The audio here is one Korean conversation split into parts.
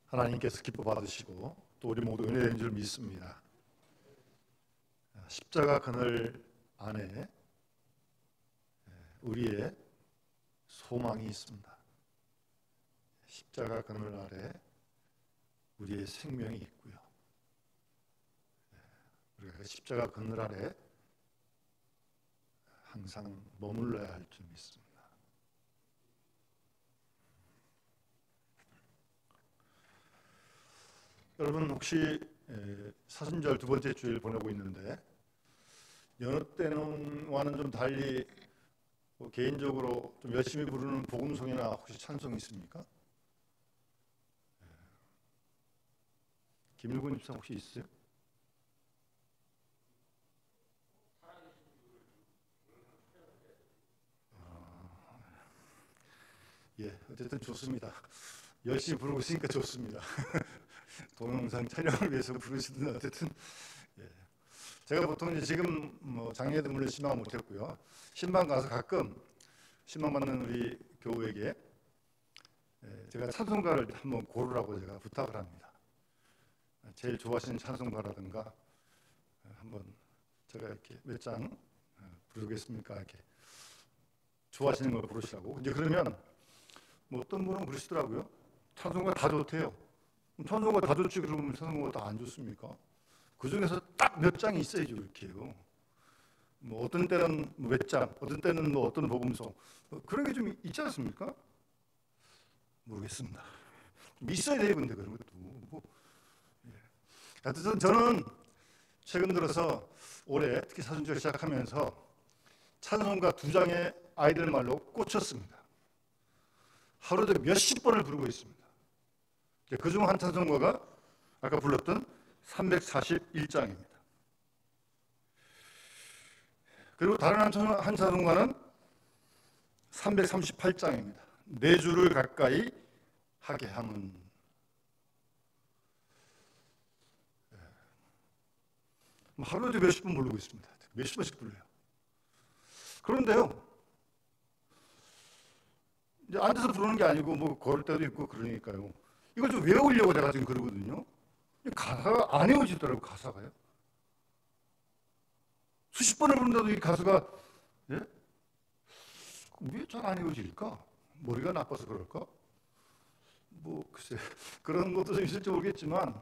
하나님께서 기뻐 받으시고 또 우리 모두 은혜된 줄 믿습니다. 십자가 그늘 안에 우리의 소망이 있습니다. 십자가 그늘 아래 우리의 생명이 있고요. 우리가 십자가 그늘 아래 항상 머물러야 할 줄 믿습니다. 여러분 혹시 사순절 두 번째 주일 보내고 있는데 여느 때와는 좀 달리 개인적으로 좀 열심히 부르는 복음송이나 혹시 찬송이 있습니까? 김일곤 집사 혹시 있어요? 예, 어쨌든 좋습니다. 열심히 부르고 있으니까 좋습니다. 동영상 촬영을 위해서 부르시든 어쨌든 제가 보통 이제 지금 장례 드문을 신방 못했고요. 신방 가서 가끔 신방 받는 우리 교우에게 제가 찬송가를 한번 고르라고 제가 부탁을 합니다. 제일 좋아하시는 찬송가라든가 한번 제가 이렇게 몇 장 부르겠습니까? 이렇게 좋아하시는 걸 부르시라고. 이제 그러면 어떤 분은 그러시더라고요. 찬송가 다 좋대요. 찬송가 다 좋지 그러면 찬송가 다 안 좋습니까? 그 중에서 딱 몇 장이 있어야죠 이렇게요. 어떤 때는 몇 장, 어떤 때는 어떤 복음송 그런 게 좀 있지 않습니까? 모르겠습니다. 좀 있어야 돼요, 근데 그런 것도. 하여튼 저는 최근 들어서 올해 특히 사순절 시작하면서 찬송가 2장의 아이들 말로 꽂혔습니다. 하루에 몇십 번을 부르고 있습니다. 그중 한 찬송가가 아까 불렀던 341장입니다. 그리고 다른 한 찬송가는 338장입니다. 내 주를 가까이 하게 함은. 하루에도 몇십 번 부르고 있습니다. 몇십 번씩 불러요. 그런데요, 이제 앉아서 부르는 게 아니고 걸을 때도 있고 그러니까요. 이걸 좀 외우려고 제가 지금 그러거든요. 가사가 안 외워지더라고요, 가사가요. 수십 번을 부른다도 이 가사가 왜 잘 안 외워질까? 머리가 나빠서 그럴까? 글쎄 그런 것도 좀 있을지 모르겠지만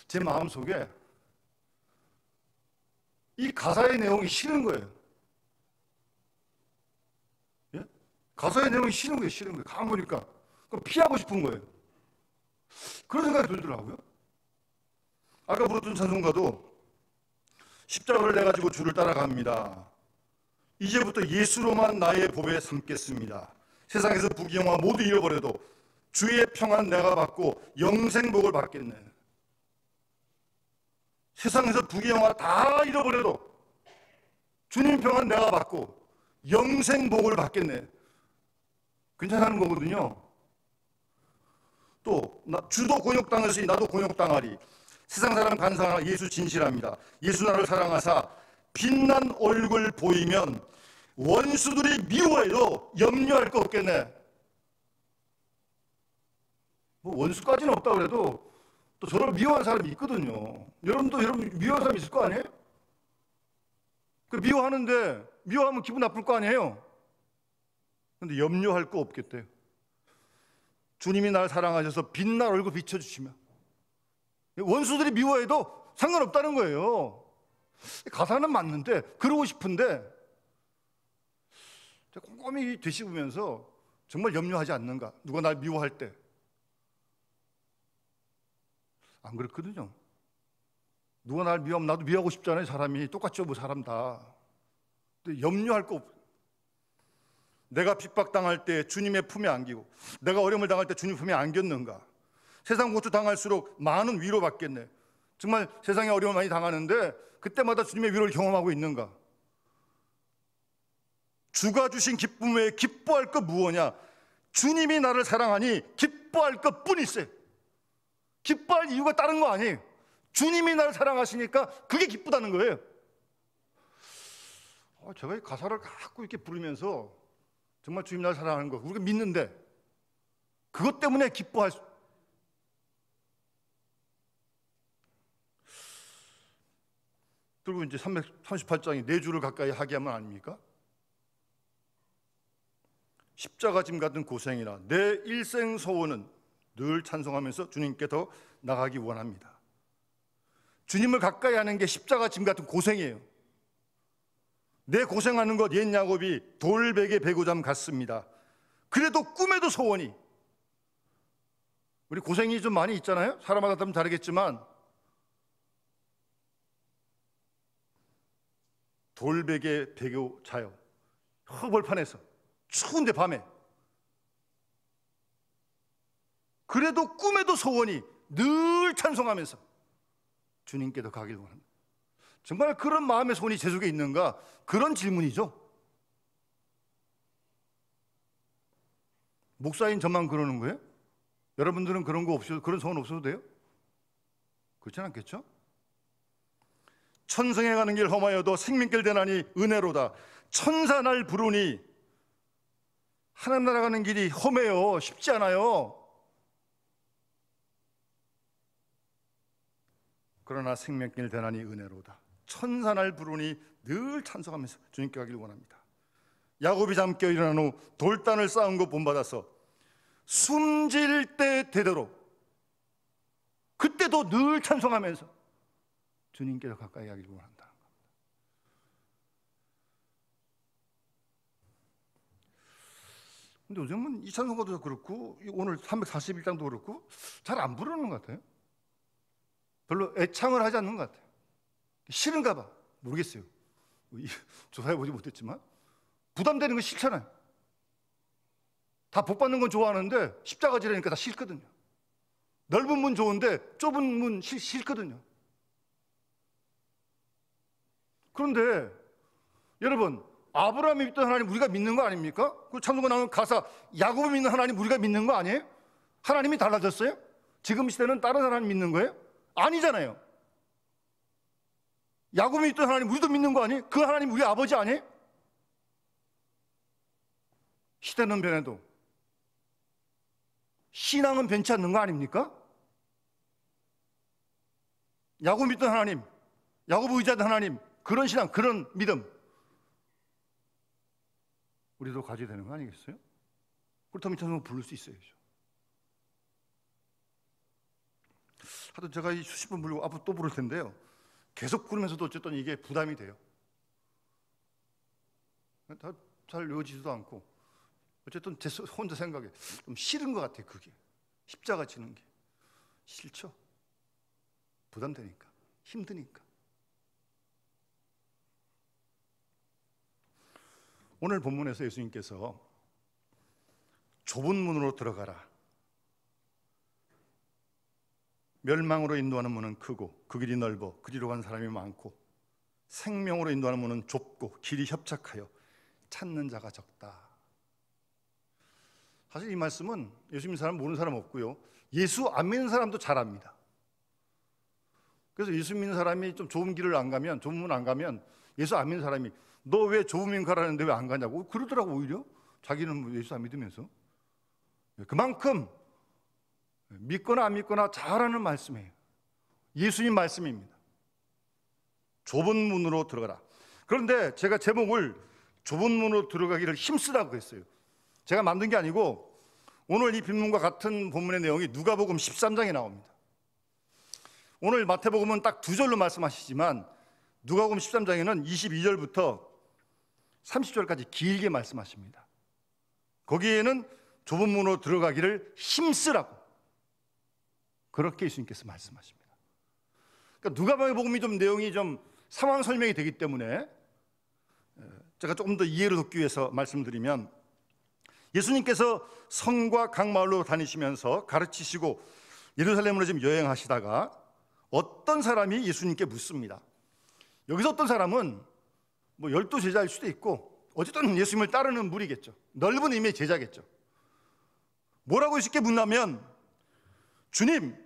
제 마음속에 이 가사의 내용이 싫은 거예요. 예? 가사의 내용이 싫은 거예요. 가만 보니까 그럼 피하고 싶은 거예요. 그런 생각이 들더라고요. 아까 부르던 찬송가도 십자가를 내 가지고 주를 따라갑니다. 이제부터 예수로만 나의 보배 삼겠습니다. 세상에서 부귀영화 모두 잃어버려도 주의 평안 내가 받고 영생복을 받겠네. 세상에서 부귀영화 다 잃어버려도 주님 평안 내가 받고 영생복을 받겠네. 괜찮은 거거든요. 또 주도 곤욕당하시니 나도 곤욕당하리. 세상 사람 간사하나 예수 진실합니다. 예수 나를 사랑하사 빛난 얼굴 보이면 원수들이 미워해도 염려할 거 없겠네. 원수까지는 없다고 그래도 또 저를 미워하는 사람이 있거든요. 여러분도 여러분 미워하는 사람 있을 거 아니에요? 미워하는데 미워하면 기분 나쁠 거 아니에요? 근데 염려할 거 없겠대요. 주님이 날 사랑하셔서 빛날 얼굴 비춰주시면 원수들이 미워해도 상관없다는 거예요. 가사는 맞는데 그러고 싶은데 꼼꼼히 되씹으면서 정말 염려하지 않는가? 누가 날 미워할 때 안 그렇거든요. 누가 날 미워하면 나도 미워하고 싶잖아요. 사람이 똑같죠, 사람 다. 근데 염려할 거 없어요. 내가 핍박당할 때 주님의 품에 안기고 내가 어려움을 당할 때 주님 품에 안겼는가? 세상 고초 당할수록 많은 위로 받겠네. 정말 세상에 어려움을 많이 당하는데 그때마다 주님의 위로를 경험하고 있는가? 주가 주신 기쁨 외에 기뻐할 것 무엇이냐? 주님이 나를 사랑하니 기뻐할 것 뿐이세. 기뻐할 이유가 다른 거 아니에요. 주님이 나를 사랑하시니까 그게 기쁘다는 거예요. 제가 이 가사를 갖고 이렇게 부르면서 정말 주님 나를 사랑하는 거 우리가 믿는데 그것 때문에 기뻐할 수. 그리고 이제 338장이 내 주를 가까이 하게 하면 아닙니까? 십자가 짐 같은 고생이나 내 일생 소원은 늘 찬송하면서 주님께 더 나가기 원합니다. 주님을 가까이 하는 게 십자가 짐 같은 고생이에요. 내 고생하는 것 옛 야곱이 돌베개 배고잠 같습니다. 그래도 꿈에도 소원이, 우리 고생이 좀 많이 있잖아요. 사람마다 좀 다르겠지만 돌베개 배고 자요. 흙벌판에서 추운데 밤에. 그래도 꿈에도 소원이 늘 찬송하면서 주님께도 가길 원합니다. 정말 그런 마음의 소원이 제 속에 있는가? 그런 질문이죠. 목사인 저만 그러는 거예요? 여러분들은 그런 거 없어도, 그런 소원 없어도 돼요? 그렇진 않겠죠? 천성에 가는 길 험하여도 생명길 되나니 은혜로다. 천사 날 부르니. 하나님 나라 가는 길이 험해요. 쉽지 않아요. 그러나 생명길 되나니 은혜로다. 천사 날 부르니 늘 찬송하면서 주님께 가길 원합니다. 야곱이 잠 깨어 일어난 후 돌단을 쌓은 거 본받아서 숨질 때 되도록 그때도 늘 찬송하면서 주님께서 가까이 가길 원한다는 겁니다. 근데 요즘은 이 찬송가도 그렇고 오늘 341장도 그렇고 잘 안 부르는 것 같아요. 별로 애창을 하지 않는 것 같아요. 싫은가 봐. 모르겠어요. 조사해보지 못했지만 부담되는 건 싫잖아요. 다 복받는 건 좋아하는데 십자가 지르니까 다 싫거든요. 넓은 문 좋은데 좁은 문 싫거든요. 그런데 여러분, 아브라함이 믿던 하나님 우리가 믿는 거 아닙니까? 그 찬송가 나오는 가사, 야곱이 믿는 하나님 우리가 믿는 거 아니에요? 하나님이 달라졌어요? 지금 시대는 다른 하나님 믿는 거예요? 아니잖아요. 야곱이 믿던 하나님 우리도 믿는 거 아니에요? 그 하나님 우리 아버지 아니에요? 시대는 변해도 신앙은 변치 않는 거 아닙니까? 야곱 믿던 하나님, 야곱 의지하던 하나님, 그런 신앙, 그런 믿음 우리도 가져야 되는 거 아니겠어요? 그렇다면 이 찬송을 부를 수 있어야죠. 하여튼 제가 이 수십 번 부르고 앞으로 또 부를 텐데요, 계속 부르면서도 어쨌든 이게 부담이 돼요. 다 잘 외워지지도 않고 어쨌든 제 혼자 생각에 좀 싫은 것 같아요. 그게 십자가 지는 게 싫죠. 부담되니까, 힘드니까. 오늘 본문에서 예수님께서 좁은 문으로 들어가라, 멸망으로 인도하는 문은 크고 그 길이 넓어 그리로 간 사람이 많고 생명으로 인도하는 문은 좁고 길이 협착하여 찾는 자가 적다. 사실 이 말씀은 예수 믿는 사람 모르는 사람 없고요, 예수 안 믿는 사람도 잘 압니다. 그래서 예수 믿는 사람이 좀 좁은 길을 안 가면, 좁은 문 안 가면 예수 안 믿는 사람이 너 왜 좁은 문 가라는데 왜 안 가냐고 그러더라고. 오히려 자기는 예수 안 믿으면서. 그만큼 믿거나 안 믿거나 잘하는 말씀이에요. 예수님 말씀입니다. 좁은 문으로 들어가라. 그런데 제가 제목을 좁은 문으로 들어가기를 힘쓰라고 했어요. 제가 만든 게 아니고 오늘 이 본문과 같은 본문의 내용이 누가복음 13장에 나옵니다. 오늘 마태복음은 딱 두 절로 말씀하시지만 누가복음 13장에는 22절부터 30절까지 길게 말씀하십니다. 거기에는 좁은 문으로 들어가기를 힘쓰라고 그렇게 예수님께서 말씀하십니다. 그러니까 누가복음이 좀 내용이 좀 상황 설명이 되기 때문에 제가 조금 더 이해를 돕기 위해서 말씀드리면, 예수님께서 성과 각 마을로 다니시면서 가르치시고 예루살렘으로 지금 여행하시다가 어떤 사람이 예수님께 묻습니다. 여기서 어떤 사람은 뭐 12 제자일 수도 있고 어쨌든 예수님을 따르는 무리겠죠. 넓은 의미의 제자겠죠. 뭐라고 예수님께 묻냐면, 주님,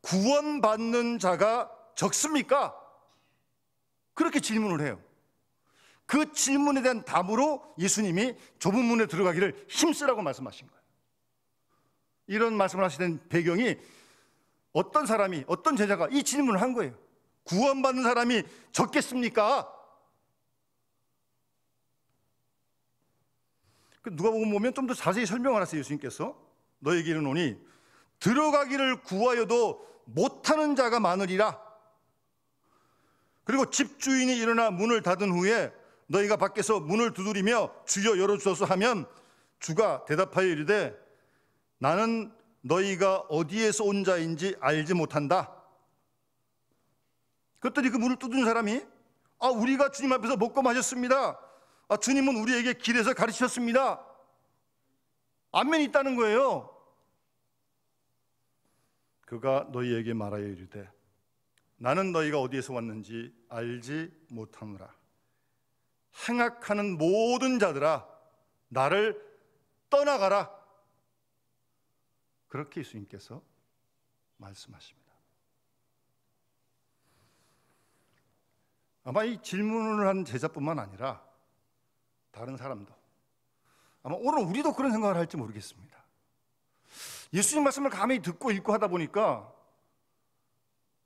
구원받는 자가 적습니까? 그렇게 질문을 해요. 그 질문에 대한 답으로 예수님이 좁은 문에 들어가기를 힘쓰라고 말씀하신 거예요. 이런 말씀을 하시는 배경이 어떤 사람이, 어떤 제자가 이 질문을 한 거예요. 구원받는 사람이 적겠습니까? 누가복음 보면 좀 더 자세히 설명을 하세요. 예수님께서 너에게 이르노니 들어가기를 구하여도 못하는 자가 많으리라. 그리고 집주인이 일어나 문을 닫은 후에 너희가 밖에서 문을 두드리며 주여 열어주소서 하면 주가 대답하여 이르되 나는 너희가 어디에서 온 자인지 알지 못한다. 그랬더니 그 문을 두드린 사람이 우리가 주님 앞에서 먹고 마셨습니다. 주님은 우리에게 길에서 가르치셨습니다. 안면이 있다는 거예요. 그가 너희에게 말하여 이르되 나는 너희가 어디에서 왔는지 알지 못하노라. 행악하는 모든 자들아 나를 떠나가라. 그렇게 예수님께서 말씀하십니다. 아마 이 질문을 한 제자뿐만 아니라 다른 사람도 아마 오늘 우리도 그런 생각을 할지 모르겠습니다. 예수님 말씀을 가만히 듣고 읽고 하다 보니까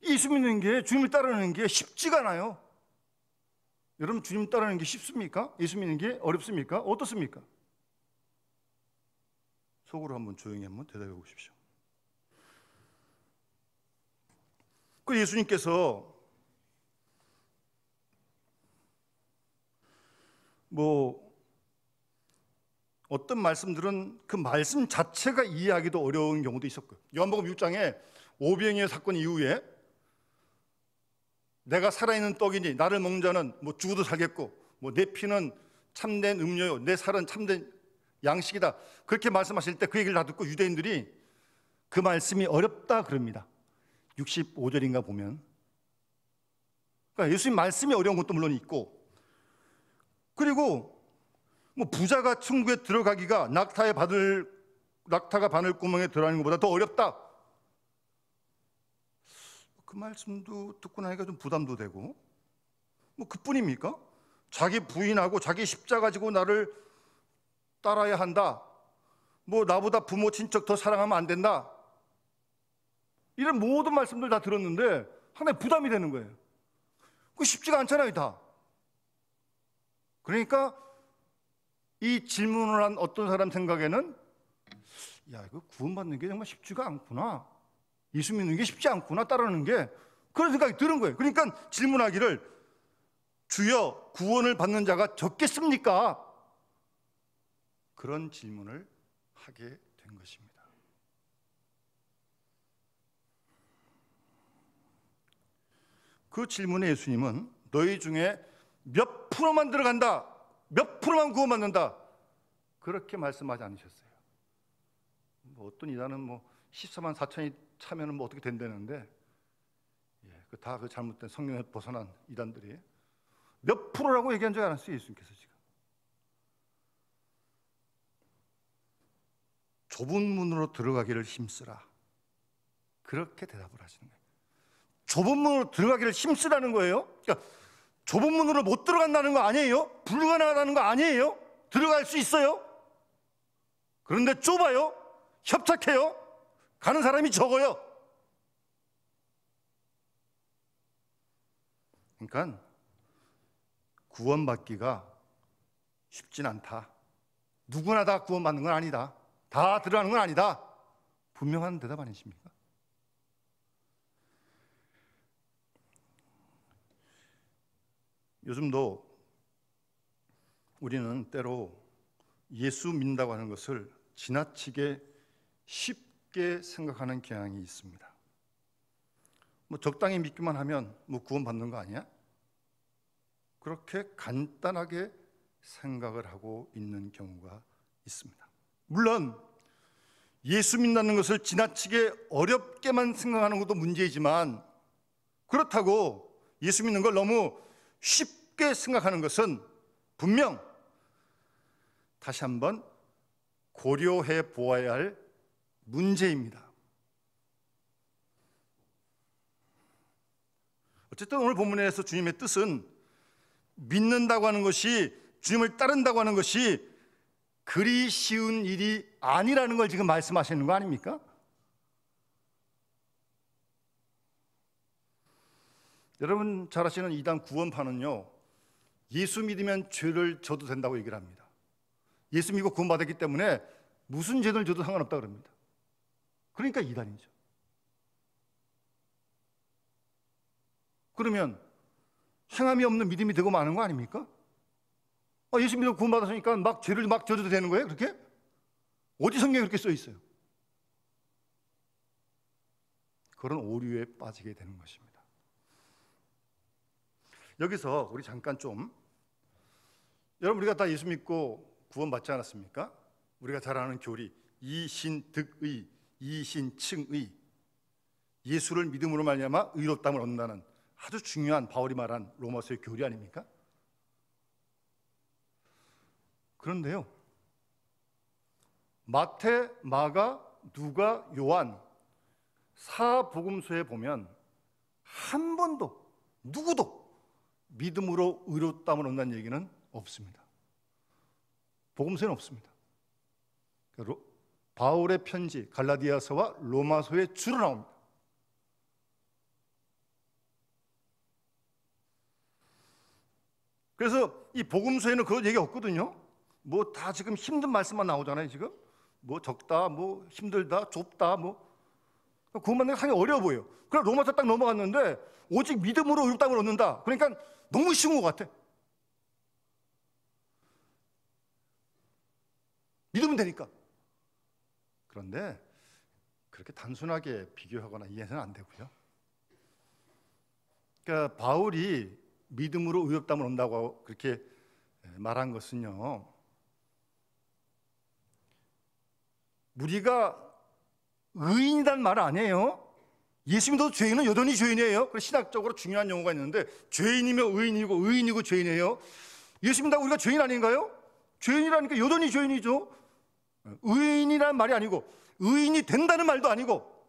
예수 믿는 게, 주님을 따르는 게 쉽지가 않아요. 여러분, 주님 따르는 게 쉽습니까? 예수 믿는 게 어렵습니까? 어떻습니까? 속으로 한번 조용히 한번 대답해 보십시오. 그 예수님께서 어떤 말씀들은 그 말씀 자체가 이해하기도 어려운 경우도 있었고요. 요한복음 6장에 오병이어 사건 이후에 내가 살아있는 떡이니 나를 먹는 자는 죽어도 살겠고 내 피는 참된 음료요 내 살은 참된 양식이다. 그렇게 말씀하실 때 그 얘기를 다 듣고 유대인들이 그 말씀이 어렵다 그럽니다. 65절인가 보면. 그러니까 예수님 말씀이 어려운 것도 물론 있고, 그리고 부자가 천국에 들어가기가 낙타가 바늘구멍에 들어가는 것보다 더 어렵다. 그 말씀도 듣고 나니까 좀 부담도 되고, 그뿐입니까? 자기 부인하고 자기 십자가 지고 나를 따라야 한다. 나보다 부모 친척 더 사랑하면 안 된다. 이런 모든 말씀들 다 들었는데 하나의 부담이 되는 거예요. 그거 쉽지가 않잖아요, 다. 그러니까 이 질문을 한 어떤 사람 생각에는 이거 구원받는 게 정말 쉽지가 않구나. 예수 믿는 게 쉽지 않구나, 따르는 게. 그런 생각이 드는 거예요. 그러니까 질문하기를 주여 구원을 받는 자가 적겠습니까? 그런 질문을 하게 된 것입니다. 그 질문에 예수님은 너희 중에 몇 프로만 들어간다, 몇 프로만 구원받는다, 그렇게 말씀하지 않으셨어요. 어떤 이단은 14만 4천이 차면은 어떻게 된다는데, 다 그 잘못된 성경에 벗어난 이단들이 몇 프로라고 얘기한 적이 않았어요. 예수님께서 지금 좁은 문으로 들어가기를 힘쓰라, 그렇게 대답을 하시는 거예요. 좁은 문으로 들어가기를 힘쓰라는 거예요. 그러니까 좁은 문으로 못 들어간다는 거 아니에요? 불가능하다는 거 아니에요? 들어갈 수 있어요. 그런데 좁아요. 협착해요. 가는 사람이 적어요. 그러니까 구원받기가 쉽진 않다. 누구나 다 구원받는 건 아니다. 다 들어가는 건 아니다. 분명한 대답 아니십니까? 요즘도 우리는 때로 예수 믿는다고 하는 것을 지나치게 쉽게 생각하는 경향이 있습니다. 적당히 믿기만 하면 구원받는 거 아니야? 그렇게 간단하게 생각을 하고 있는 경우가 있습니다. 물론 예수 믿는다는 것을 지나치게 어렵게만 생각하는 것도 문제이지만, 그렇다고 예수 믿는 걸 너무 쉽게 생각하는 것은 분명 다시 한번 고려해 보아야 할 문제입니다. 어쨌든 오늘 본문에서 주님의 뜻은 믿는다고 하는 것이, 주님을 따른다고 하는 것이 그리 쉬운 일이 아니라는 걸 지금 말씀하시는 거 아닙니까? 여러분 잘 아시는 이단 구원파는요, 예수 믿으면 죄를 져도 된다고 얘기를 합니다. 예수 믿고 구원받았기 때문에 무슨 죄를 져도 상관없다 그럽니다. 그러니까 이단이죠. 그러면 행함이 없는 믿음이 되고 마는 거 아닙니까? 예수 믿고 구원받았으니까 막 죄를 막 져도 되는 거예요? 그렇게? 어디 성경에 그렇게 써 있어요? 그런 오류에 빠지게 되는 것입니다. 여기서 우리 잠깐 좀, 여러분 우리가 다 예수 믿고 구원받지 않았습니까? 우리가 잘 아는 교리, 이신득의, 이신칭의, 예수를 믿음으로 말미암아 의롭다함을 얻는다는 아주 중요한 바울이 말한 로마서의 교리 아닙니까? 그런데요, 마태, 마가, 누가, 요한 사복음서에 보면 한 번도 누구도 믿음으로 의롭다함을 얻는다는 얘기는 없습니다. 복음서에는 없습니다. 바울의 편지 갈라디아서와 로마서에 주로 나옵니다. 그래서 이 복음서에는 그런 얘기 없거든요. 뭐 다 지금 힘든 말씀만 나오잖아요. 지금 뭐 적다, 뭐 힘들다, 좁다, 뭐 그것만 내가 상당히 어려워 보여. 그럼 로마서 딱 넘어갔는데 오직 믿음으로 의롭다함을 얻는다. 그러니까 너무 쉬운 것 같아. 믿으면 되니까. 그런데 그렇게 단순하게 비교하거나 이해해서는 안 되고요. 그러니까 바울이 믿음으로 의롭다함을 얻는다고 그렇게 말한 것은요, 우리가 의인이란 말 아니에요. 예수 믿어도 죄인은 여전히 죄인이에요. 그래서 신학적으로 중요한 용어가 있는데, 죄인이며 의인이고 의인이고 죄인이에요. 예수 믿는다고 우리가 죄인 아닌가요? 죄인이라니까 여전히 죄인이죠. 의인이라는 말이 아니고 의인이 된다는 말도 아니고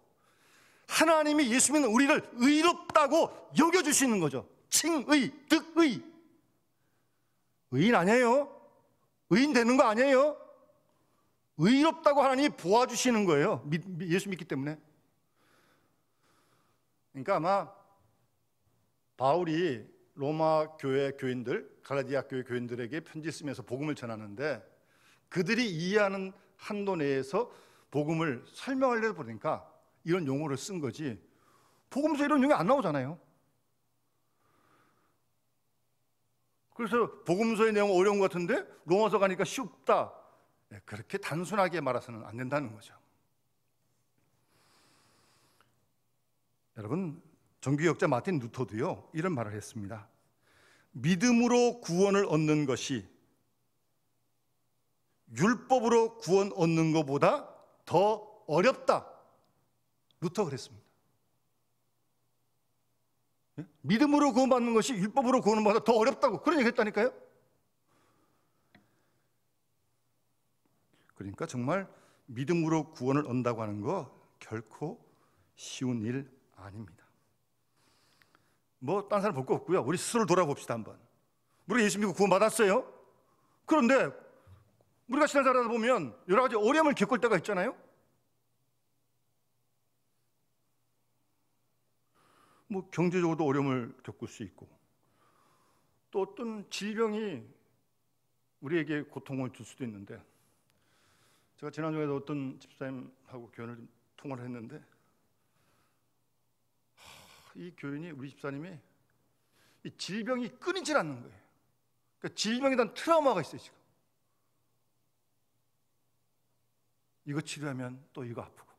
하나님이 예수 믿는 우리를 의롭다고 여겨주시는 거죠. 칭의, 득의. 의인 아니에요. 의인 되는 거 아니에요. 의롭다고 하나님이 보아주시는 거예요. 예수 믿기 때문에. 그러니까 아마 바울이 로마 교회 교인들, 갈라디아 교회 교인들에게 편지 쓰면서 복음을 전하는데 그들이 이해하는 한도 내에서 복음을 설명하려다 보니까 이런 용어를 쓴 거지, 복음서 이런 용어 안 나오잖아요. 그래서 복음서의 내용은 어려운 것 같은데 로마서 가니까 쉽다, 그렇게 단순하게 말해서는 안 된다는 거죠. 여러분, 정규역자 마틴 루터도요 이런 말을 했습니다. 믿음으로 구원을 얻는 것이 율법으로 구원 얻는 것보다 더 어렵다. 루터 그랬습니다. 믿음으로 구원받는 것이 율법으로 구원받는 것보다 더 어렵다고 그런 얘기 했다니까요. 그러니까 정말 믿음으로 구원을 얻는다고 하는 거 결코 쉬운 일 아닙니다. 뭐 딴 사람 볼 거 없고요. 우리 스스로 돌아봅시다 한번. 우리가 예수 믿고 구원받았어요. 그런데 우리가 신앙 살아다 보면 여러 가지 어려움을 겪을 때가 있잖아요. 뭐 경제적으로도 어려움을 겪을 수 있고, 또 어떤 질병이 우리에게 고통을 줄 수도 있는데, 제가 지난주에도 어떤 집사님하고 교연을 통화를 했는데, 이 교인이, 우리 집사님이 이 질병이 끊이질 않는 거예요. 그러니까 질병에 대한 트라우마가 있어요. 지금 이거 치료하면 또 이거 아프고,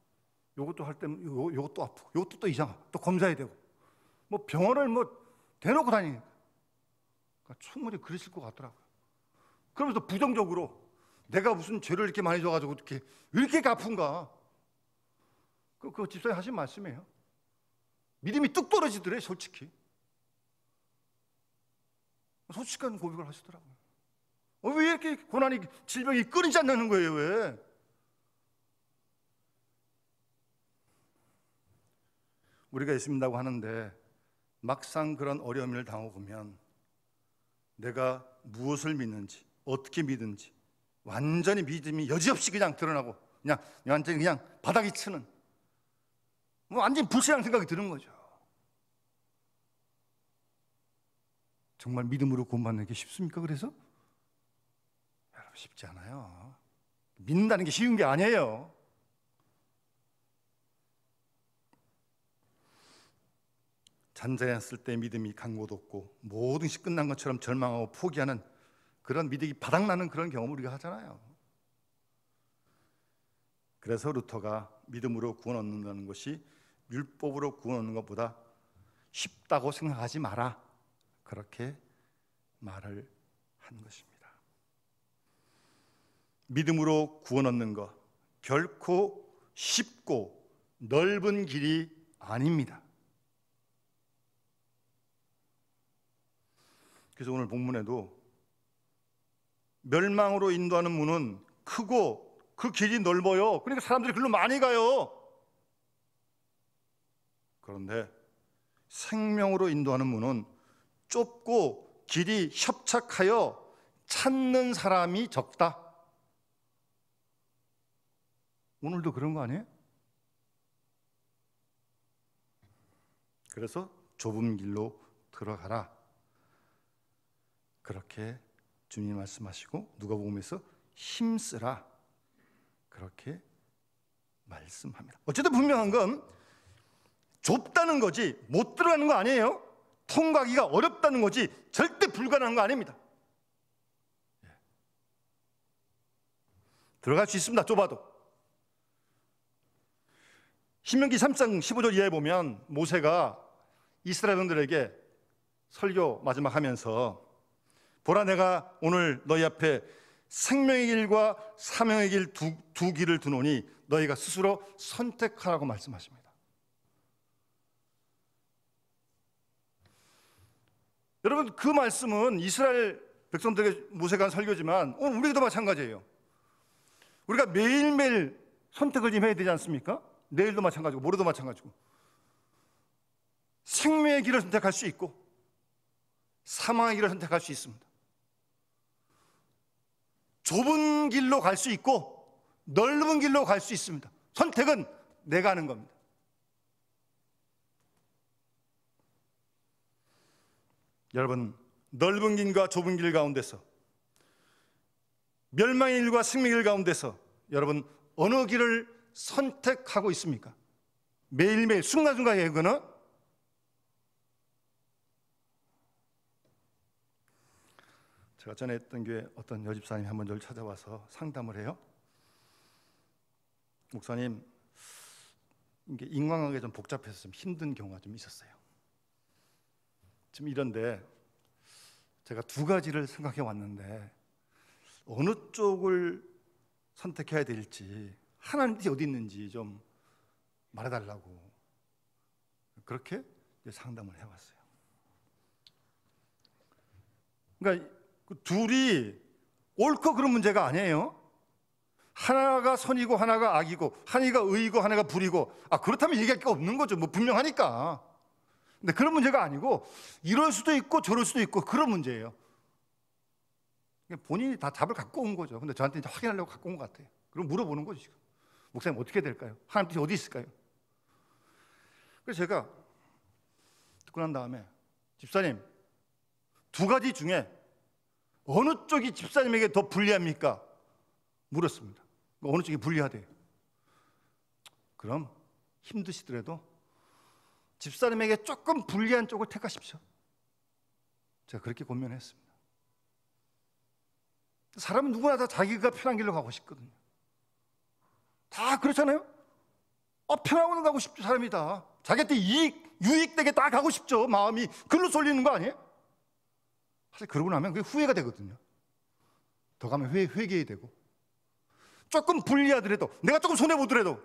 요것도 할 때면 요것도 아프고, 요것도 또 이상하고, 또 검사해야 되고, 뭐 병원을 뭐 대놓고 다니니까. 그러니까 충분히 그러실 것 같더라고요. 그러면서 부정적으로 내가 무슨 죄를 이렇게 많이 져가지고 왜 이렇게 아픈가? 그 집사님 하신 말씀이에요. 믿음이 뚝 떨어지더래, 솔직히. 솔직한 고백을 하시더라고요. 왜 이렇게 고난이, 질병이 끊이지 않는 거예요, 왜? 우리가 예수 믿는다고 하는데 막상 그런 어려움을 당해보면 내가 무엇을 믿는지, 어떻게 믿는지 완전히 믿음이 여지없이 그냥 드러나고 그냥 완전히 그냥 바닥이 치는, 뭐 완전히 불신앙 생각이 드는 거죠. 정말 믿음으로 구원받는 게 쉽습니까? 그래서? 여러분, 쉽지 않아요. 믿는다는 게 쉬운 게 아니에요. 잔잔했을 때 믿음이 강도 없고 모든 것이 끝난 것처럼 절망하고 포기하는 그런 믿음이 바닥나는 그런 경험을 우리가 하잖아요. 그래서 루터가 믿음으로 구원 얻는다는 것이 율법으로 구원 얻는 것보다 쉽다고 생각하지 마라, 그렇게 말을 한 것입니다. 믿음으로 구원 얻는 것 결코 쉽고 넓은 길이 아닙니다. 그래서 오늘 본문에도 멸망으로 인도하는 문은 크고 그 길이 넓어요. 그러니까 사람들이 글로 많이 가요. 그런데 생명으로 인도하는 문은 좁고 길이 협착하여 찾는 사람이 적다. 오늘도 그런 거 아니에요? 그래서 좁은 길로 들어가라, 그렇게 주님이 말씀하시고 누가복음에서 힘쓰라, 그렇게 말씀합니다. 어쨌든 분명한 건 좁다는 거지 못 들어가는 거 아니에요. 통과하기가 어렵다는 거지 절대 불가능한 거 아닙니다. 들어갈 수 있습니다. 좁아도. 신명기 3장 15절 이하에 보면 모세가 이스라엘 분들에게 설교 마지막 하면서 보라, 내가 오늘 너희 앞에 생명의 길과 사명의 길 두 길을 두노니 너희가 스스로 선택하라고 말씀하십니다. 여러분, 그 말씀은 이스라엘 백성들에게 모세가 한 설교지만 오늘 우리도 마찬가지예요. 우리가 매일매일 선택을 좀 해야 되지 않습니까? 내일도 마찬가지고 모레도 마찬가지고. 생명의 길을 선택할 수 있고 사망의 길을 선택할 수 있습니다. 좁은 길로 갈 수 있고 넓은 길로 갈 수 있습니다. 선택은 내가 하는 겁니다. 여러분, 넓은 길과 좁은 길 가운데서, 멸망의 길과 생명의 길 가운데서 여러분 어느 길을 선택하고 있습니까? 매일매일 순간순간이에요. 그거는 제가 전에 했던 교회 어떤 여집사님이 한번 저를 찾아와서 상담을 해요. 목사님, 이게 인간관계가 좀 복잡해서 좀 힘든 경우가 좀 있었어요. 지금 이런데 제가 두 가지를 생각해 왔는데 어느 쪽을 선택해야 될지, 하나님 뜻이 어디 있는지 좀 말해달라고 그렇게 상담을 해왔어요. 그러니까 둘이 옳고 그런 문제가 아니에요. 하나가 선이고 하나가 악이고 하나가 의이고 하나가 불이고, 그렇다면 얘기할 게 없는 거죠. 뭐 분명하니까. 근데 그런 문제가 아니고 이럴 수도 있고 저럴 수도 있고 그런 문제예요. 본인이 다 답을 갖고 온 거죠. 근데 저한테 이제 확인하려고 갖고 온 것 같아요. 그럼 물어보는 거죠. 지금 목사님 어떻게 될까요? 하나님 뜻이 어디 있을까요? 그래서 제가 듣고 난 다음에 집사님, 두 가지 중에 어느 쪽이 집사님에게 더 불리합니까? 물었습니다. 어느 쪽이 불리하대요? 그럼 힘드시더라도 집사님에게 조금 불리한 쪽을 택하십시오. 제가 그렇게 권면했습니다. 사람은 누구나 다 자기가 편한 길로 가고 싶거든요. 다 그렇잖아요. 편하고는 가고 싶죠. 사람이 다 자기한테 유익되게 다 가고 싶죠. 마음이 글로 쏠리는 거 아니에요? 사실 그러고 나면 그게 후회가 되거든요. 더 가면 회개해야 되고, 조금 불리하더라도, 내가 조금 손해보더라도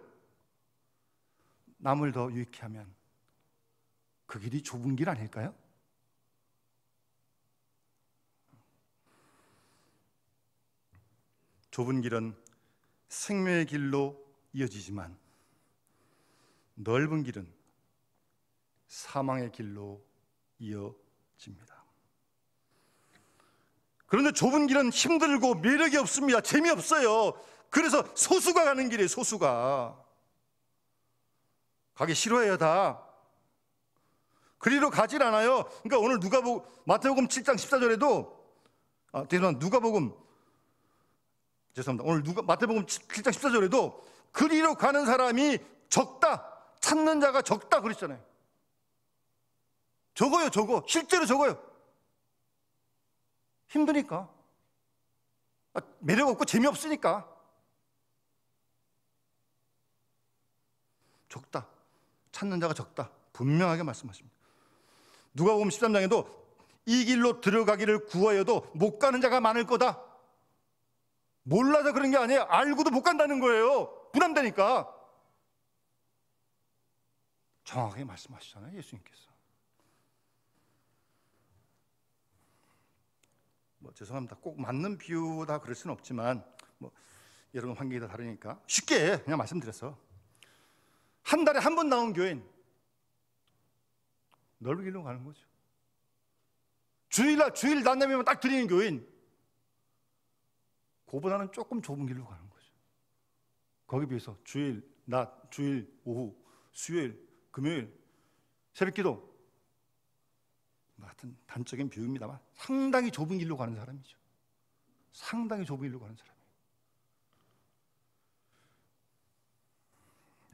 남을 더 유익해 하면 그 길이 좁은 길 아닐까요? 좁은 길은 생명의 길로 이어지지만 넓은 길은 사망의 길로 이어집니다. 그런데 좁은 길은 힘들고 매력이 없습니다. 재미없어요. 그래서 소수가 가는 길이에요. 소수가 가기 싫어해요. 다. 그리로 가질 않아요. 그러니까 오늘 마태복음 7장 14절에도 오늘 마태복음 7장 14절에도 그리로 가는 사람이 적다, 찾는 자가 적다 그랬잖아요. 적어요. 실제로 적어요. 힘드니까, 매력 없고 재미없으니까 적다, 찾는 자가 적다 분명하게 말씀하십니다. 누가복음 13장에도 이 길로 들어가기를 구하여도 못 가는 자가 많을 거다. 몰라서 그런 게 아니에요. 알고도 못 간다는 거예요. 부담되니까. 정확하게 말씀하시잖아요, 예수님께서. 죄송합니다. 꼭 맞는 비유다 그럴 수는 없지만 여러분 환경이 다 다르니까 쉽게 그냥 말씀드려서, 한 달에 한 번 나온 교회는 넓은 길로 가는 거죠. 주일 낮 예배만 딱 드리는 교회는 그보다는 조금 좁은 길로 가는 거죠. 거기 비해서 주일 낮, 주일 오후, 수요일, 금요일 새벽기도, 하여튼 단적인 비유입니다만 상당히 좁은 길로 가는 사람이죠. 상당히 좁은 길로 가는 사람이에요.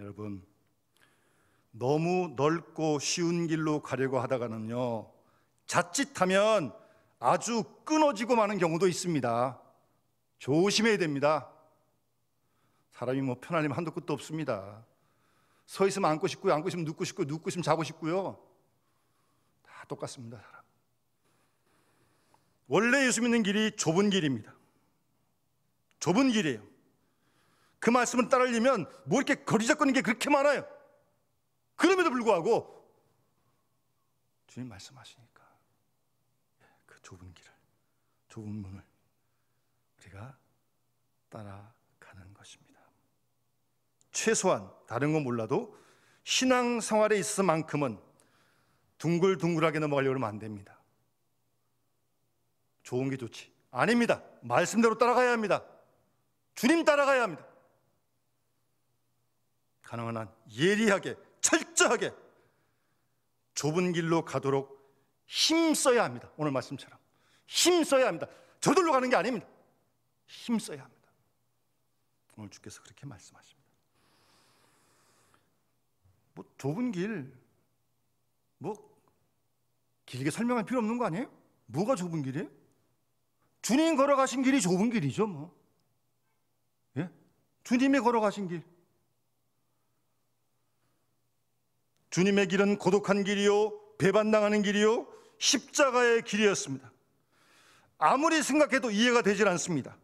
여러분, 너무 넓고 쉬운 길로 가려고 하다가는요, 자칫하면 아주 끊어지고 마는 경우도 있습니다. 조심해야 됩니다. 사람이 편하려면 한도 끝도 없습니다. 서 있으면 앉고 싶고요, 앉고 싶으면 눕고 싶고요, 눕고 싶으면 자고 싶고요. 다 똑같습니다. 사람. 원래 예수 믿는 길이 좁은 길입니다. 좁은 길이에요. 그 말씀을 따르려면 이렇게 거리잡는 게 그렇게 많아요. 그럼에도 불구하고 주님 말씀하시니까 그 좁은 길을, 좁은 문을 우리가 따라가는 것입니다. 최소한 다른 건 몰라도 신앙생활에 있어서만큼은 둥글둥글하게 넘어가려고 하면 안 됩니다. 좋은 게 좋지, 아닙니다. 말씀대로 따라가야 합니다. 주님 따라가야 합니다. 가능한 한 예리하게, 철저하게 좁은 길로 가도록 힘써야 합니다. 오늘 말씀처럼 힘써야 합니다. 저절로 가는 게 아닙니다. 힘써야 합니다. 오늘 주께서 그렇게 말씀하십니다. 좁은 길, 길게 설명할 필요 없는 거 아니에요? 뭐가 좁은 길이에요? 주님 걸어가신 길이 좁은 길이죠. 예? 주님이 걸어가신 길. 주님의 길은 고독한 길이요, 배반당하는 길이요, 십자가의 길이었습니다. 아무리 생각해도 이해가 되질 않습니다.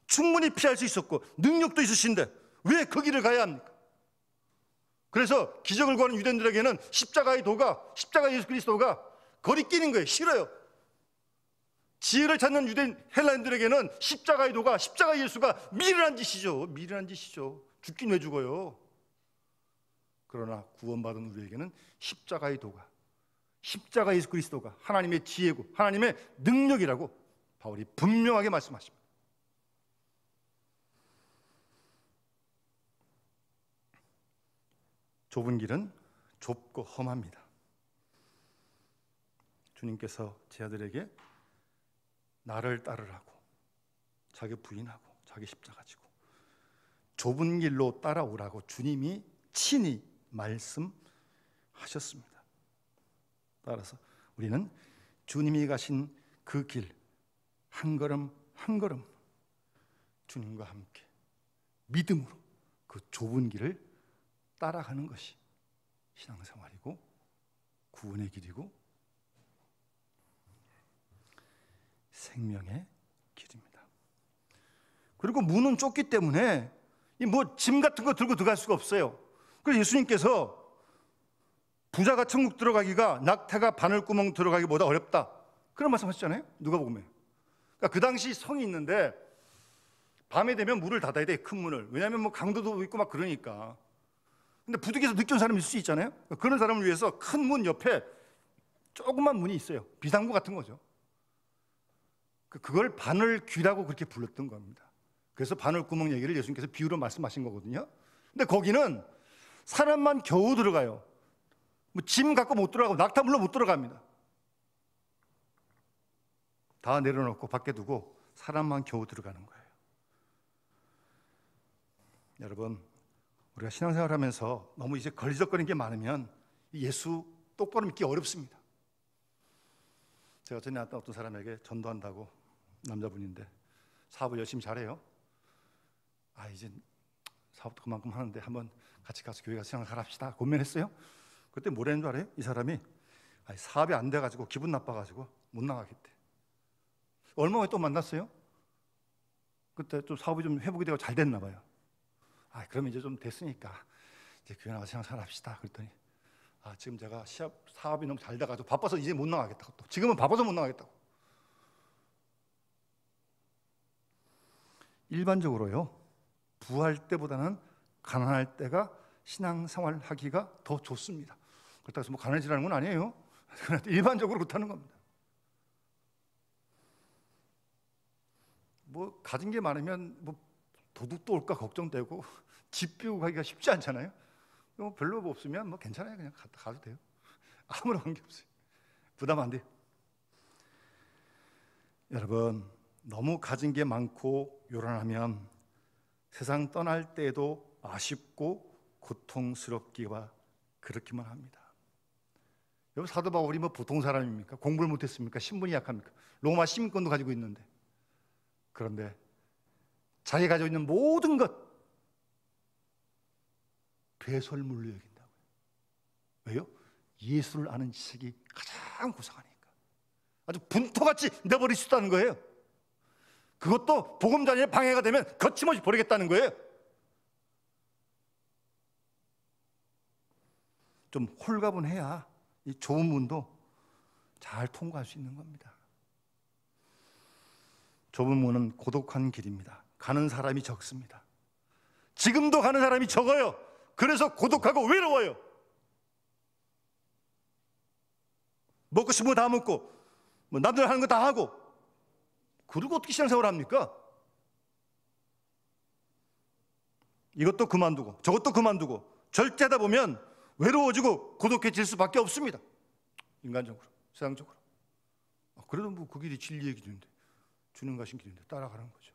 충분히 피할 수 있었고 능력도 있으신데 왜 그 길을 가야 합니까? 그래서 기적을 구하는 유대인들에게는 십자가 예수 그리스도가 거리끼는 거예요. 싫어요. 지혜를 찾는 유대인 헬라인들에게는 십자가 예수가 미련한 짓이죠. 죽긴 왜 죽어요? 그러나 구원받은 우리에게는 십자가 예수 그리스도가 하나님의 지혜고 하나님의 능력이라고 바울이 분명하게 말씀하십니다. 좁은 길은 좁고 험합니다. 주님께서 제 아들에게 나를 따르라고, 자기 부인하고 자기 십자가 지고 좁은 길로 따라오라고 주님이 친히 말씀하셨습니다. 따라서 우리는 주님이 가신 그 길 한 걸음 한 걸음 주님과 함께 믿음으로 그 좁은 길을 따라가는 것이 신앙생활이고 구원의 길이고 생명의 길입니다. 그리고 문은 좁기 때문에 짐 같은 거 들고 들어갈 수가 없어요. 그래서 예수님께서 부자가 천국 들어가기가 낙타가 바늘구멍 들어가기보다 어렵다, 그런 말씀하셨잖아요. 누가복음에. 그러니까 그 당시 성이 있는데 밤에 되면 문을 닫아야 돼, 큰 문을. 왜냐하면 강도도 있고 막 그러니까. 근데 부득이해서 늦게 온 사람이 있을 수 있잖아요. 그런 사람을 위해서 큰 문 옆에 조그만 문이 있어요. 비상구 같은 거죠. 그걸 바늘귀라고 그렇게 불렀던 겁니다. 그래서 바늘구멍 얘기를 예수님께서 비유로 말씀하신 거거든요. 근데 거기는 사람만 겨우 들어가요. 뭐 짐 갖고 못 들어가고 낙타물로 못 들어갑니다. 다 내려놓고 밖에 두고 사람만 겨우 들어가는 거예요. 여러분, 우리가 신앙생활하면서 너무 이제 걸리적거리는 게 많으면 예수 똑바로 믿기 어렵습니다. 제가 전에 어떤 사람에게 전도한다고, 남자분인데 사업을 열심히 잘해요. 이제 사업도 그만큼 하는데 한번 같이 가서 교회 가서 신앙생활 합시다 고민했어요. 그때 뭐라는 줄 알아요? 이 사람이 사업이 안 돼가지고 기분 나빠가지고 못 나가겠대. 얼마 후에 또 만났어요. 그때 좀 사업이 좀 회복이 되고 잘 됐나 봐요. 그럼 이제 좀 됐으니까 이제 교회 나가서 신앙생활 합시다. 그랬더니 지금 제가 사업이 너무 잘 돼가지고 바빠서 이제 못 나가겠다고. 또 지금은 바빠서 못 나가겠다고. 일반적으로요, 부할 때보다는 가난할 때가 신앙생활 하기가 더 좋습니다. 그렇다고 해서 뭐 가난해지라는 건 아니에요. 일반적으로 그렇다는 겁니다. 뭐 가진 게 많으면 뭐 도둑도 올까 걱정되고 집 비우고 가기가 쉽지 않잖아요. 별로 없으면 뭐 괜찮아요. 그냥 가도 돼요. 아무런 관계 없어요. 부담 안 돼요. 여러분, 너무 가진 게 많고 요란하면 세상 떠날 때에도 아쉽고 고통스럽기가 그렇기만 합니다. 여러분, 사도 바울이 뭐 보통 사람입니까? 공부를 못했습니까? 신분이 약합니까? 로마 시민권도 가지고 있는데. 그런데 자기가 가지고 있는 모든 것 배설물로 여긴다고요. 왜요? 예수를 아는 지식이 가장 고상하니까. 아주 분토같이 내버릴 수 있다는 거예요. 그것도 복음 전에 방해가 되면 거침없이 버리겠다는 거예요. 좀 홀가분해야 이 좁은 문도 잘 통과할 수 있는 겁니다. 좁은 문은 고독한 길입니다. 가는 사람이 적습니다. 지금도 가는 사람이 적어요. 그래서 고독하고 외로워요. 먹고 싶은 거 다 먹고 뭐 남들 하는 거 다 하고, 그리고 어떻게 신앙생활을 합니까? 이것도 그만두고 저것도 그만두고 절제하다 보면 외로워지고 고독해질 수밖에 없습니다. 인간적으로, 세상적으로. 그래도 뭐 그 길이 진리의 길인데, 주님 가신 길인데 따라가는 거죠.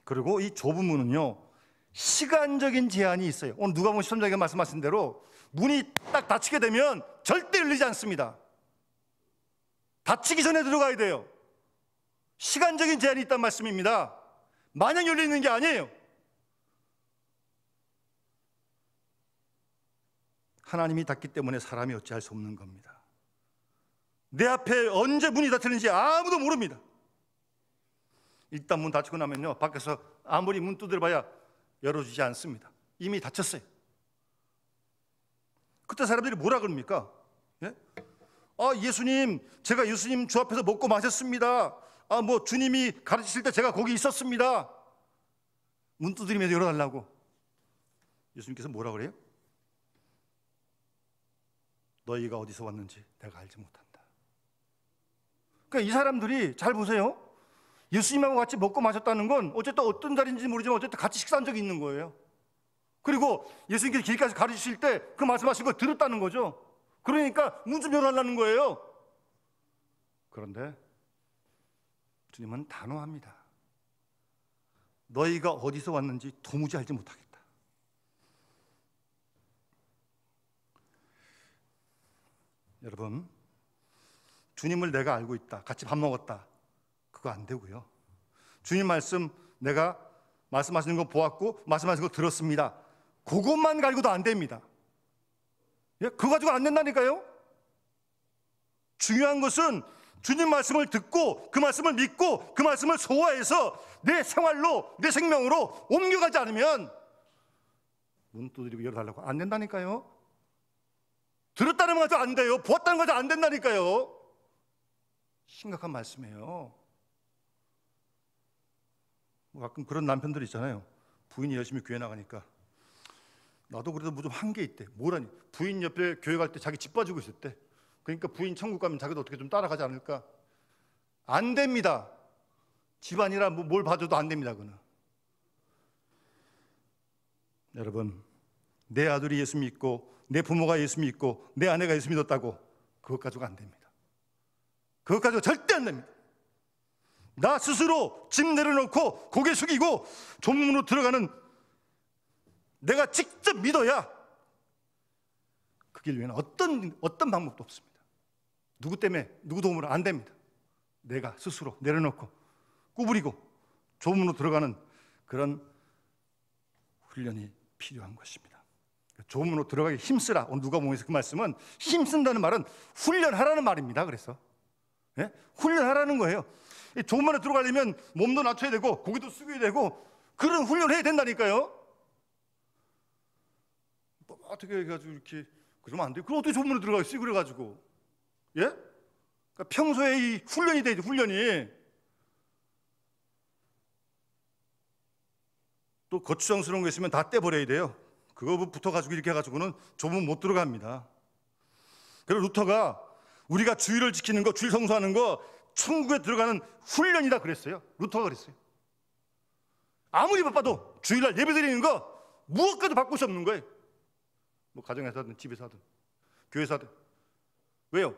그리고 이 좁은 문은요, 시간적인 제한이 있어요. 오늘 누가복음 13장에 말씀하신 대로 문이 딱 닫히게 되면 절대 열리지 않습니다. 닫히기 전에 들어가야 돼요. 시간적인 제한이 있단 말씀입니다. 마냥 열리는 게 아니에요. 하나님이 닫기 때문에 사람이 어찌할 수 없는 겁니다. 내 앞에 언제 문이 닫히는지 아무도 모릅니다. 일단 문 닫히고 나면요, 밖에서 아무리 문 두드려봐야 열어주지 않습니다. 이미 닫혔어요. 그때 사람들이 뭐라 그럽니까? 예? 예수님, 제가 예수님 주 앞에서 먹고 마셨습니다. 뭐 주님이 가르치실 때 제가 거기 있었습니다. 문 두드리면서 열어달라고. 예수님께서 뭐라 그래요? 너희가 어디서 왔는지 내가 알지 못한다. 그러니까 이 사람들이 잘 보세요. 예수님하고 같이 먹고 마셨다는 건 어쨌든 어떤 자리인지 모르지만 어쨌든 같이 식사한 적이 있는 거예요. 그리고 예수님께서 길가에서 가르치실 때 그 말씀하신 걸 들었다는 거죠. 그러니까 문 좀 열어달라는 거예요. 그런데 주님은 단호합니다. 너희가 어디서 왔는지 도무지 알지 못하겠다. 여러분, 주님을 내가 알고 있다, 같이 밥 먹었다, 그거 안 되고요. 주님 말씀 내가 말씀하시는 거 보았고 말씀하시는 거 들었습니다, 그것만 가지고도 안 됩니다. 그거 가지고 안 된다니까요. 중요한 것은 주님 말씀을 듣고 그 말씀을 믿고 그 말씀을 소화해서 내 생활로, 내 생명으로 옮겨가지 않으면 문 두드리고 열어달라고 안 된다니까요. 들었다는 거 가지고 안 돼요. 보았다는 거 가지고 안 된다니까요. 심각한 말씀이에요. 뭐 가끔 그런 남편들 있잖아요. 부인이 열심히 교회 나가니까 나도 그래도 뭐 좀 한 게 있대. 뭐라니? 부인 옆에 교회 갈 때 자기 집 봐주고 있었대. 그러니까 부인 천국 가면 자기도 어떻게 좀 따라가지 않을까? 안 됩니다. 집안이라 뭘 봐줘도 안 됩니다. 그는. 여러분, 내 아들이 예수 믿고 내 부모가 예수 믿고 내 아내가 예수 믿었다고 그것 가지고 안 됩니다. 그것 가지고 절대 안 됩니다. 나 스스로 짐 내려놓고 고개 숙이고 조문으로 들어가는, 내가 직접 믿어야 그 길 위에는 어떤 방법도 없습니다. 누구 때문에, 누구 도움으로 안 됩니다. 내가 스스로 내려놓고 구부리고 조문으로 들어가는 그런 훈련이 필요한 것입니다. 조문으로 들어가기 힘쓰라. 오늘 누가복음에서 그 말씀은 힘쓴다는 말은 훈련하라는 말입니다. 그래서 훈련하라는 거예요. 조문에 들어가려면 몸도 낮춰야 되고 고개도 숙여야 되고 그런 훈련을 해야 된다니까요. 뭐 어떻게 해가지고 이렇게 그러면 안 돼요. 그럼 어떻게 조문에 들어가겠어요? 그래가지고 그러니까 평소에 이 훈련이 돼야지. 훈련이 또 거추장스러운 거 있으면 다 떼버려야 돼요. 그거 붙어가지고 이렇게 해가지고는 조문 못 들어갑니다. 그래서 루터가 우리가 주의를 지키는 거, 주일 성수하는 거 천국에 들어가는 훈련이다 그랬어요. 루터가 그랬어요. 아무리 바빠도 주일날 예배드리는 거 무엇과도 바꿀 수 없는 거예요. 뭐 가정에서 하든 집에서 하든 교회에서 하든. 왜요?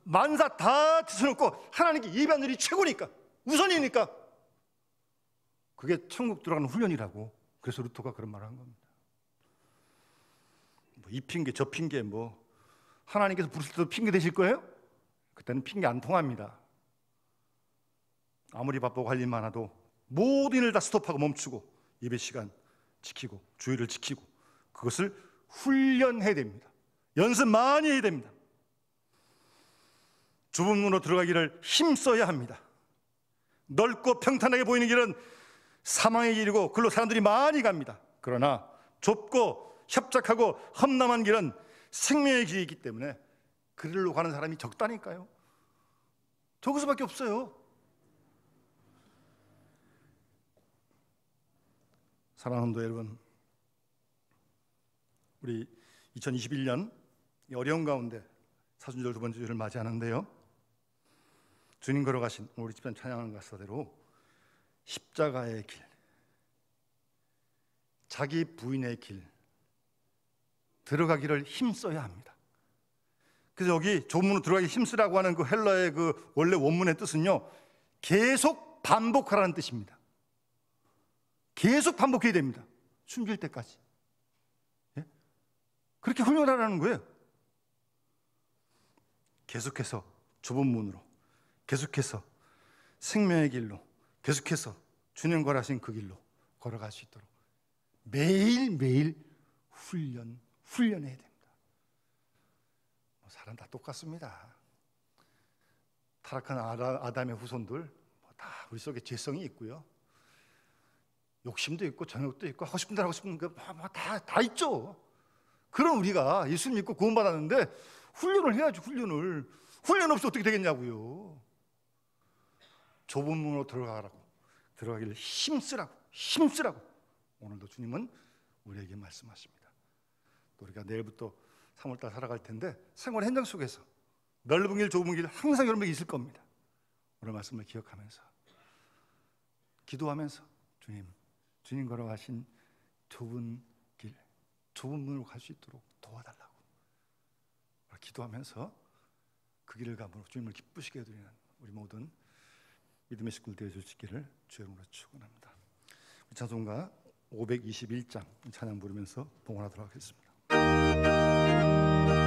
만사 다 뒤쳐놓고 하나님께 예배하는 일이 최고니까, 우선이니까. 그게 천국 들어가는 훈련이라고. 그래서 루터가 그런 말을 한 겁니다. 뭐 이 핑계 저 핑계, 뭐 하나님께서 부르실 때도 핑계 되실 거예요? 그때는 핑계 안 통합니다. 아무리 바쁘고 할 일 많아도 모든 일을 다 스톱하고 멈추고 예배 시간 지키고 주의를 지키고 그것을 훈련해야 됩니다. 연습 많이 해야 됩니다. 좁은 문으로 들어가기를 힘써야 합니다. 넓고 평탄하게 보이는 길은 사망의 길이고 그걸로 사람들이 많이 갑니다. 그러나 좁고 협착하고 험난한 길은 생명의 길이기 때문에 그길로 가는 사람이 적다니까요. 적을 수밖에 없어요. 사랑하는 성도 여러분, 우리 2021년 어려운 가운데 사순절 두 번째 주를 맞이하는데요, 주님 걸어가신 우리 집안 찬양하는 가사대로 십자가의 길, 자기 부인의 길 들어가기를 힘써야 합니다. 그래서 여기 조문으로 들어가기 힘쓰라고 하는 그 헬라의 그 원래 원문의 뜻은요, 계속 반복하라는 뜻입니다. 계속 반복해야 됩니다. 숨길 때까지. 그렇게 훈련하라는 거예요. 계속해서 좁은 문으로, 계속해서 생명의 길로, 계속해서 주님 걸어가신 그 길로 걸어갈 수 있도록 매일매일 훈련해야 됩니다. 사람 다 똑같습니다. 타락한 아담의 후손들 다 우리 속에 죄성이 있고요, 욕심도 있고 정욕도 있고 하고 싶은 대로 하고 싶은 거 다 있죠. 그럼 우리가 예수 믿고 구원받았는데 훈련을 해야지. 훈련 없이 어떻게 되겠냐고요. 좁은 문으로 들어가기를 힘쓰라고 오늘도 주님은 우리에게 말씀하십니다. 또 우리가 내일부터 3월달 살아갈 텐데 생활 현장 속에서 넓은 길 좁은 길 항상 여러분에게 있을 겁니다. 오늘 말씀을 기억하면서 기도하면서 주님 걸어가신 좁은 길, 좁은 문으로 갈 수 있도록 도와달라고 기도하면서 그 길을 가므로 주님을 기쁘시게 해드리는 우리 모든 믿음의 식구들 되어줄 수 있기를 주의 이름으로 축원합니다. 찬송가 521장 찬양 부르면서 봉헌하도록 하겠습니다.